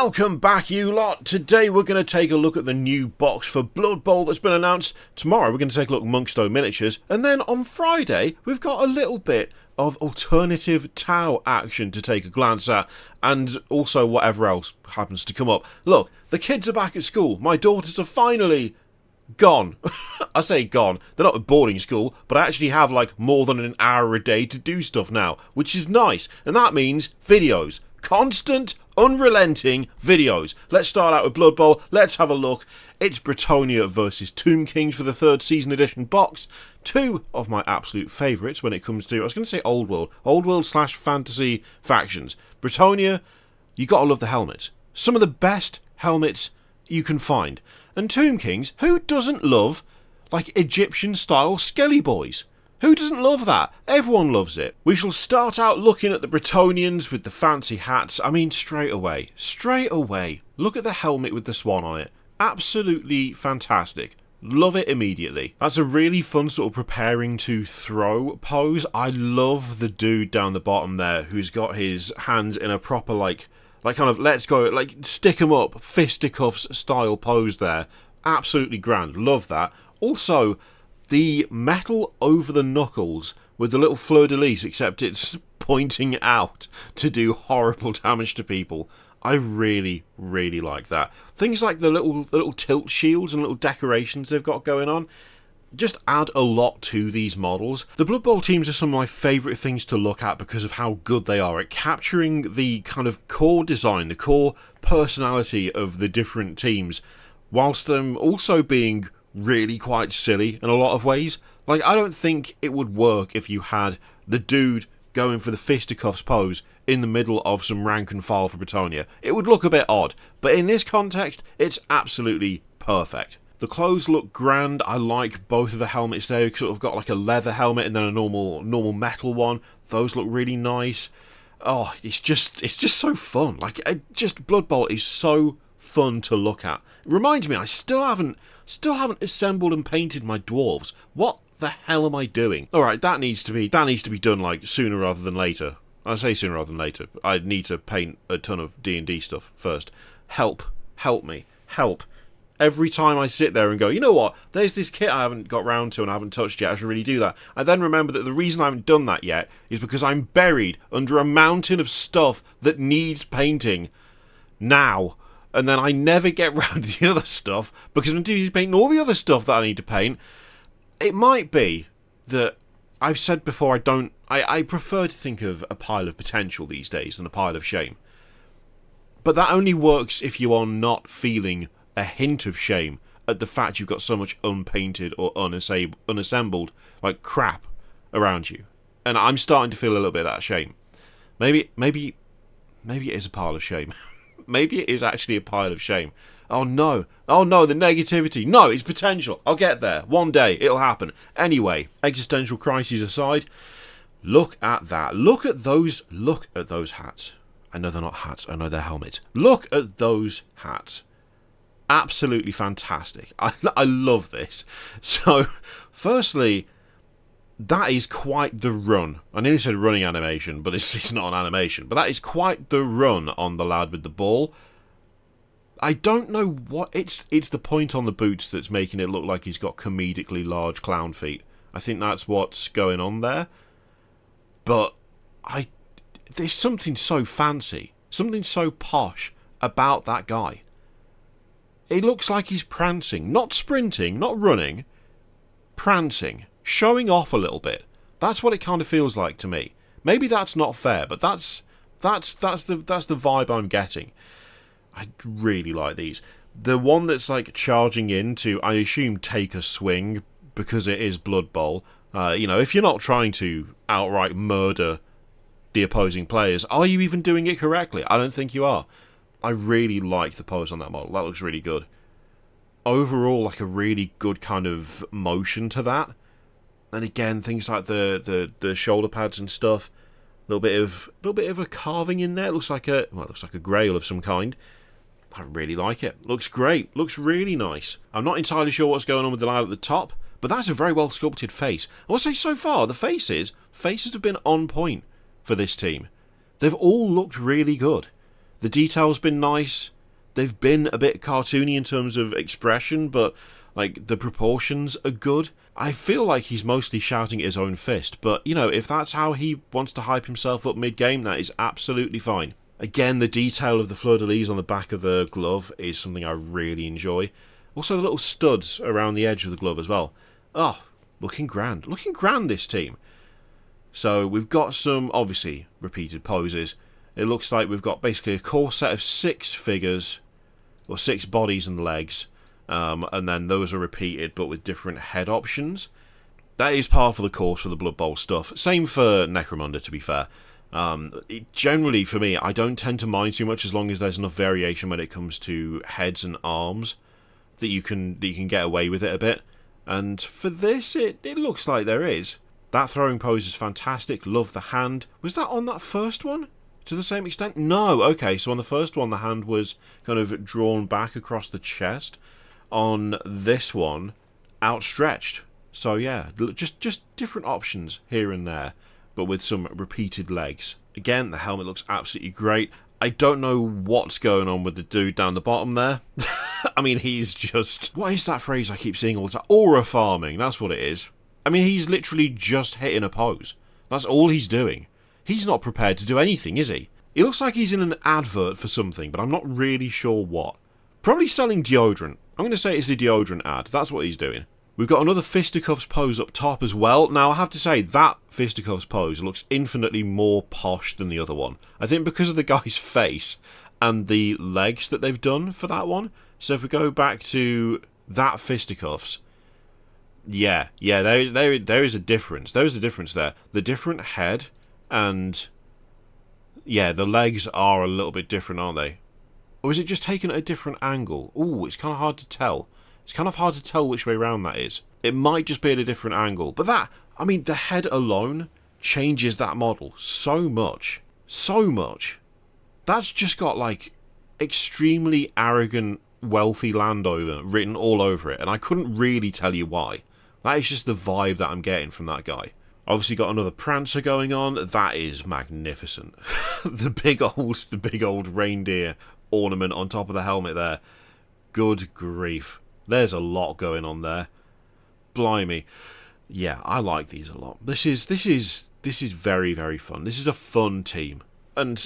Welcome back, you lot. Today we're going to take a look at the new box for Blood Bowl that's been announced. Tomorrow we're going to take a look at Monkstone miniatures. And then on Friday we've got a little bit of alternative Tau action to take a glance at. And also whatever else happens to come up. Look, the kids are back at school. My daughters are finally gone. I say gone. They're not at boarding school, but I actually have like more than an hour a day to do stuff now, which is nice. And that means videos. Constant, unrelenting videos. Let's start out with Blood Bowl. Let's have a look. It's Bretonia versus Tomb Kings for the 3rd season edition box. Two of my absolute favourites when it comes to, I was going to say old world / fantasy factions. Bretonia, you gotta love the helmets. Some of the best helmets you can find. And Tomb Kings, who doesn't love like Egyptian style skelly boys? Who doesn't love that? Everyone loves it. We shall start out looking at the Bretonians with the fancy hats. I mean, straight away. Look at the helmet with the swan on it. Absolutely fantastic. Love it immediately. That's a really fun sort of preparing to throw pose. I love the dude down the bottom there who's got his hands in a proper like kind of let's go, like stick 'em up, fisticuffs style pose there. Absolutely grand. Love that. Also, the metal over the knuckles with the little fleur-de-lis, except it's pointing out to do horrible damage to people. I really, really like that. Things like the little tilt shields and little decorations they've got going on just add a lot to these models. The Blood Bowl teams are some of my favourite things to look at because of how good they are at capturing the kind of core design, the core personality of the different teams, whilst them also being really quite silly in a lot of ways. Like, I don't think it would work if you had the dude going for the fisticuffs pose in the middle of some rank and file for Bretonia. It would look a bit odd, but in this context, it's absolutely perfect. The clothes look grand. I like both of the helmets there. You've sort of got like a leather helmet and then a normal metal one. Those look really nice. Oh, it's just so fun. Like, just Blood Bowl is so fun to look at. It reminds me, I still haven't assembled and painted my dwarves. What the hell am I doing? Alright, that needs to be done like sooner rather than later. I say sooner rather than later. I need to paint a ton of D&D stuff first. Help me. Every time I sit there and go, you know what, there's this kit I haven't got round to and I haven't touched yet, I should really do that. I then remember that the reason I haven't done that yet is because I'm buried under a mountain of stuff that needs painting now. And then I never get round to the other stuff because I'm too busy painting all the other stuff that I need to paint. It might be that I've said before I prefer to think of a pile of potential these days than a pile of shame. But that only works if you are not feeling a hint of shame at the fact you've got so much unpainted or unassembled like crap around you. And I'm starting to feel a little bit of that shame. Maybe it is a pile of shame. Maybe it is actually a pile of shame. Oh no, the negativity. No, it's potential. I'll get there. One day, it'll happen. Anyway, existential crises aside, look at that. Look at those hats. I know they're not hats, I know they're helmets. Look at those hats. Absolutely fantastic. I love this. So, firstly, that is quite the run. I nearly said running animation, but it's not an animation. But that is quite the run on the lad with the ball. I don't know what... It's the point on the boots that's making it look like he's got comedically large clown feet. I think that's what's going on there. But there's something so fancy, something so posh about that guy. It looks like he's prancing. Not sprinting, not running. Prancing. Showing off a little bit. That's what it kind of feels like to me. Maybe that's not fair, but that's the vibe I'm getting. I really like these. The one that's like charging in to, I assume, take a swing because it is Blood Bowl. If you're not trying to outright murder the opposing players, are you even doing it correctly? I don't think you are. I really like the pose on that model. That looks really good. Overall, like a really good kind of motion to that. And again, things like the shoulder pads and stuff. A little bit of a carving in there. It looks like a grail of some kind. I really like it. Looks great. Looks really nice. I'm not entirely sure what's going on with the lad at the top, but that's a very well sculpted face. I will say so far, the faces have been on point for this team. They've all looked really good. The detail's been nice. they've been a bit cartoony in terms of expression, but like the proportions are good. I feel like he's mostly shouting at his own fist, but you know, if that's how he wants to hype himself up mid-game, that is absolutely fine. Again, the detail of the fleur-de-lis on the back of the glove is something I really enjoy. Also, the little studs around the edge of the glove as well. Oh, looking grand. Looking grand, this team. So, we've got some, obviously, repeated poses. It looks like we've got basically a core set of 6 figures, or 6 bodies and legs, and then those are repeated, but with different head options. That is par for the course for the Blood Bowl stuff. Same for Necromunda, to be fair. Generally, for me, I don't tend to mind too much as long as there's enough variation when it comes to heads and arms that you can get away with it a bit. And for this, it looks like there is. That throwing pose is fantastic. Love the hand. Was that on that first one? To the same extent? No. Okay, so on the first one, the hand was kind of drawn back across the chest. On this one, outstretched. So yeah, just different options here and there, but with some repeated legs. Again, the helmet looks absolutely great. I don't know what's going on with the dude down the bottom there. I mean, he's just... What is that phrase I keep seeing all the time? Aura farming, that's what it is. I mean, he's literally just hitting a pose. That's all he's doing. He's not prepared to do anything, is he? He looks like he's in an advert for something, but I'm not really sure what. Probably selling deodorant. I'm going to say it's the deodorant ad. That's what he's doing. We've got another fisticuffs pose up top as well. Now, I have to say, that fisticuffs pose looks infinitely more posh than the other one. I think because of the guy's face and the legs that they've done for that one. So if we go back to that fisticuffs, yeah, there is a difference. There is a difference there. The different head and, yeah, the legs are a little bit different, aren't they? Or is it just taken at a different angle? Ooh, it's kind of hard to tell. It's kind of hard to tell which way around that is. It might just be at a different angle. But that, I mean, the head alone changes that model so much. So much. That's just got, like, extremely arrogant, wealthy landowner written all over it. And I couldn't really tell you why. That is just the vibe that I'm getting from that guy. Obviously got another Prancer going on. That is magnificent. the big old reindeer ornament on top of the helmet there. Good grief. There's a lot going on there. Blimey. Yeah, I like these a lot. This is very, very fun. This is a fun team. And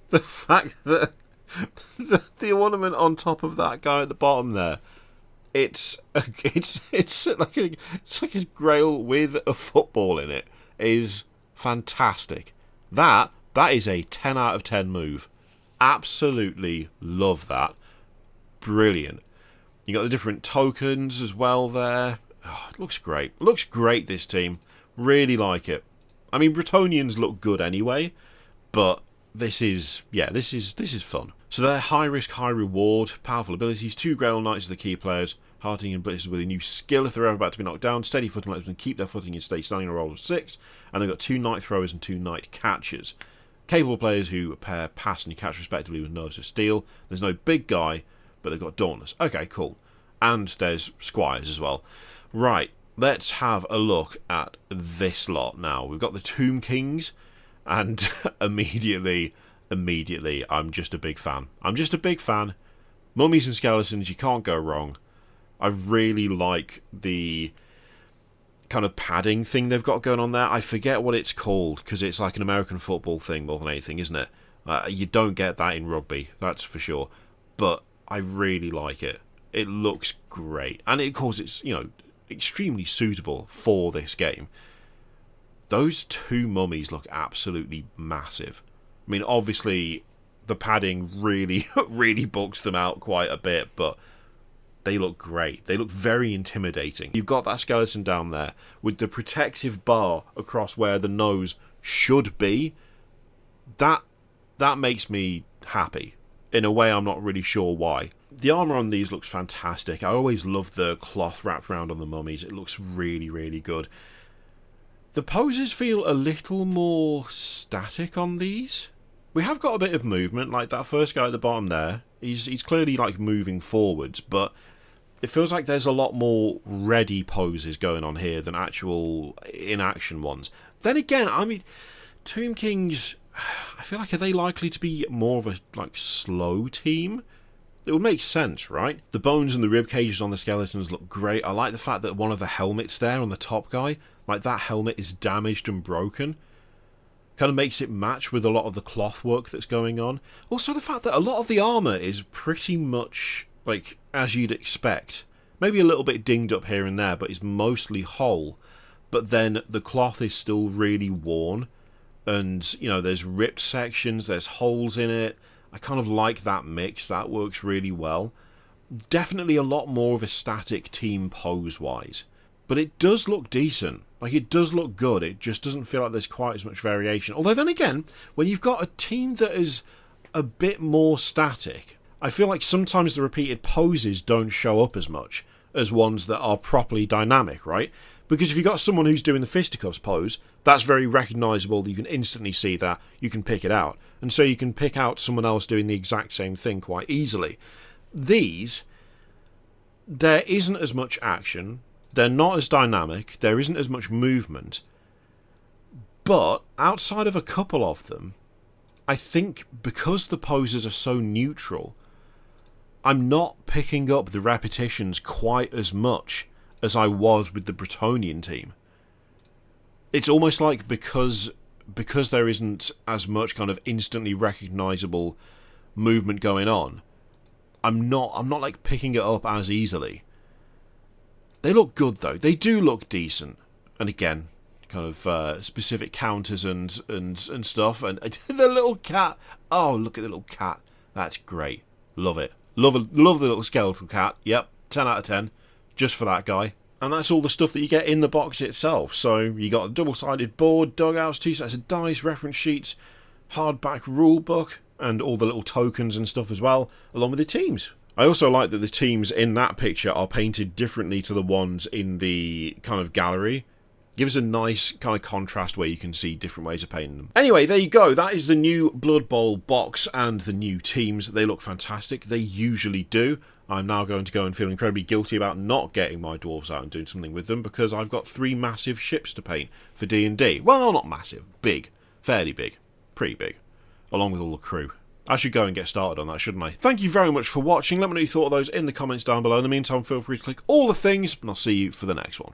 the fact that the ornament on top of that guy at the bottom there, it's like a grail with a football in it, is fantastic. That is a 10 out of 10 move. Absolutely love that. Brilliant. You got the different tokens as well there. Oh, it looks great. Looks great, this team. Really like it. I mean, Bretonians look good anyway, but this is fun. So they're high risk, high reward, powerful abilities. 2 Grail Knights are the key players. Hearting and Blitzers with a new skill if they're ever about to be knocked down. Steady footing lets them keep their footing and stay standing on a roll of 6. And they've got 2 Knight Throwers and 2 Knight Catchers. Capable players who pair pass and catch respectively with Nerves of Steel. There's no big guy, but they've got Dauntless. Okay, cool. And there's Squires as well. Right, let's have a look at this lot now. We've got the Tomb Kings, and immediately, I'm just a big fan. Mummies and skeletons, you can't go wrong. I really like the kind of padding thing they've got going on there. I forget what it's called, because it's like an American football thing more than anything, isn't it? You don't get that in rugby, that's for sure. But I really like it. It looks great. And of course it's, extremely suitable for this game. Those 2 mummies look absolutely massive. I mean, obviously, the padding really, really bulks them out quite a bit, but they look great. They look very intimidating. You've got that skeleton down there with the protective bar across where the nose should be. That makes me happy. In a way, I'm not really sure why. The armour on these looks fantastic. I always love the cloth wrapped around on the mummies. It looks really, really good. The poses feel a little more static on these. We have got a bit of movement, like that first guy at the bottom there. He's clearly like moving forwards, but it feels like there's a lot more ready poses going on here than actual in-action ones. Then again, I mean, Tomb Kings, I feel like, are they likely to be more of a slow team? It would make sense, right? The bones and the rib cages on the skeletons look great. I like the fact that one of the helmets there on the top guy, like that helmet is damaged and broken. Kind of makes it match with a lot of the cloth work that's going on. Also the fact that a lot of the armour is pretty much, like, as you'd expect. Maybe a little bit dinged up here and there, but is mostly whole. But then the cloth is still really worn. And, you know, there's ripped sections, there's holes in it. I kind of like that mix, that works really well. Definitely a lot more of a static team pose-wise. But it does look decent. Like, it does look good. It just doesn't feel like there's quite as much variation. Although then again, when you've got a team that is a bit more static, I feel like sometimes the repeated poses don't show up as much as ones that are properly dynamic, right? Because if you've got someone who's doing the fisticuffs pose, that's very recognisable. You can instantly see that. You can pick it out. And so you can pick out someone else doing the exact same thing quite easily. These, there isn't as much action. They're not as dynamic. There isn't as much movement. But outside of a couple of them, I think because the poses are so neutral, I'm not picking up the repetitions quite as much as I was with the Bretonian team. It's almost like because there isn't as much kind of instantly recognisable movement going on, I'm not like picking it up as easily. They look good though. They do look decent. And again, kind of specific counters and stuff. And the little cat. Oh, look at the little cat. That's great. Love it. Love the little skeletal cat. Yep, 10 out of 10. Just for that guy. And that's all the stuff that you get in the box itself. So you got a double-sided board, dugouts, 2 sets of dice, reference sheets, hardback rule book, and all the little tokens and stuff as well, along with the teams. I also like that the teams in that picture are painted differently to the ones in the kind of gallery. Gives a nice kind of contrast where you can see different ways of painting them. Anyway, there you go. That is the new Blood Bowl box and the new teams. They look fantastic. They usually do. I'm now going to go and feel incredibly guilty about not getting my dwarves out and doing something with them because I've got 3 massive ships to paint for D&D. Well, not massive. Big. Fairly big. Pretty big. Along with all the crew. I should go and get started on that, shouldn't I? Thank you very much for watching. Let me know what you thought of those in the comments down below. In the meantime, feel free to click all the things, and I'll see you for the next one.